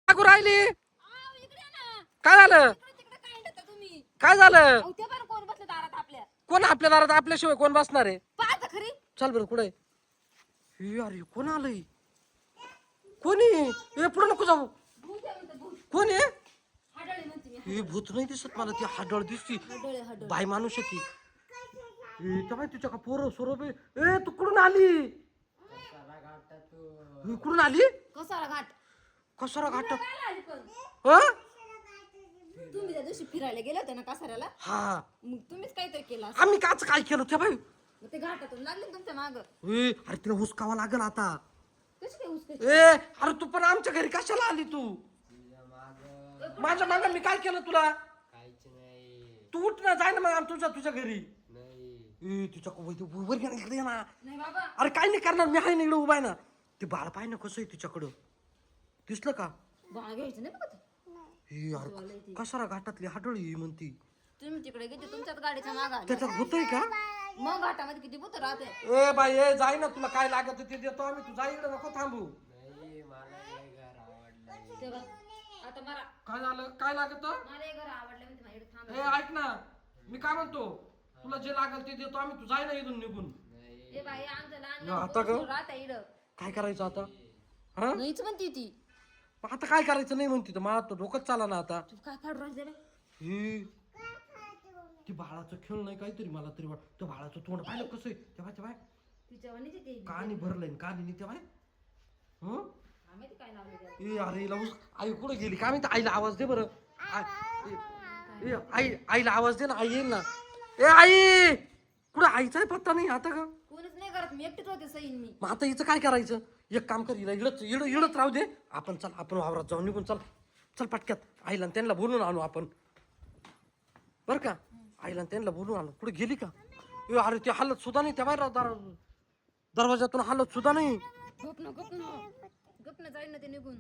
टाकू राहिली आव, इकडे या ना. काय झालं इकडे तिकडे काय हिंडता तुम्ही? काय झालं अहो, ते पण कोण बसलं दारात आपल्या? कोण आपल्या दारात आपल्याशिवाय कोण बसणार आहे पहा तर खरी. चल बरं कुठे अरे कोण आलंय कोणी हे पुढे नको जाऊ भूत आहे म्हणते, भूत. कोण आहे हाडळे म्हणते मी. हे भूत नाही दिसत मला ती हाडळ दिसती हाडळे, हाडळे. बाय माणूस आहे ती तर बाई तुझ्या का पोरं सोरं ए तू कुठून आली कुठून आली कसारा घाट. कसारा घाट काय आली पण? हा तुम्ही त्या दिवशी फिरायला गेले होते ना कसाऱ्याला, हा मग तुम्हीच काहीतरी केलं असं. आम्ही काच काय केलं त्या बाई मग ते घाटातून लागले ना तुमच्या माग. अरे तिला हुसकावा लागल आता कशी काय उचकायची? ए अरे तू पण आमच्या घरी कशाला आली तू माझ्या माग मी काय केलं तुला तू उठ ना जाय ना मग तुझ्या घरी ए तुझ्या वर घ्या ना, इकडे ये ना नाही बाबा. अरे काय नाही करणार मी आहे ना इकडे उभा आहे ना ते बाळ पाय ना कसं आहे तुझ्याकडं दिसलं का बाळ घ्यायचं नाही बघा ते. हे यार कसारा घाटातली हाडळी ही म्हणती तुम्ही तिकडे गेले तुमच्याच गाडीच्या माग आले. त्याच्यात होतंय का मग घाटामध्ये किती भूत राहते. ए बाई ए जाय ना तुला काय लागत ते देतो आम्ही तू जाई इकडे नको थांबू ते बघ, आता मला काय झालं काय लागत मला हे घर आवडलं म्हणते माझ्याकडे थांब. ए ऐक ना मी काय म्हणतो तुला जे लागल ते देतो आम्ही तू जाय ना इथून निघून ए बाई आमचं लहान या, आता ग? राहता इकडं. काय करायचं आता हा नाहीच म्हणती ती. आता काय करायचं नाही म्हणते तर मला तो डोकंच चाला ना आता तू काय फाडू राहिली रे? हे ती बाळाचं खेळ नाही काहीतरी मला तरी वाट त्या बाळाचं तोंड पाहिलं कसं आहे तेव्हा तिच्या वाणीची ती. कानी भरलंय कानी तेव्हा हं काय माहिती काय लावलं त्याला. ए अरे लावूस आई कुठे गेली काय माहिती आईला आवाज दे बरं आई आईला आवाज दे ना आई येईल ना ए आई कुठं आईचाही पत्ता नाही आता का कोणीच नाही करत, मी एकटीच होते सईन मी. मग आता हिचं काय करायचं एक काम कर हिला इडत राहू दे आपण चल आपण वावरात जाऊ निघून चल चल पटक्यात आईला आणि त्यांना बोलून आणू आपण बर का आईला आणि त्यांना बोलून आणू कुठे गेली का ए अरे ती हालत सुद्धा नाही त्या बाहेर दरवाजातून हालत सुद्धा नाही गप ना जाईन ना ते निघून.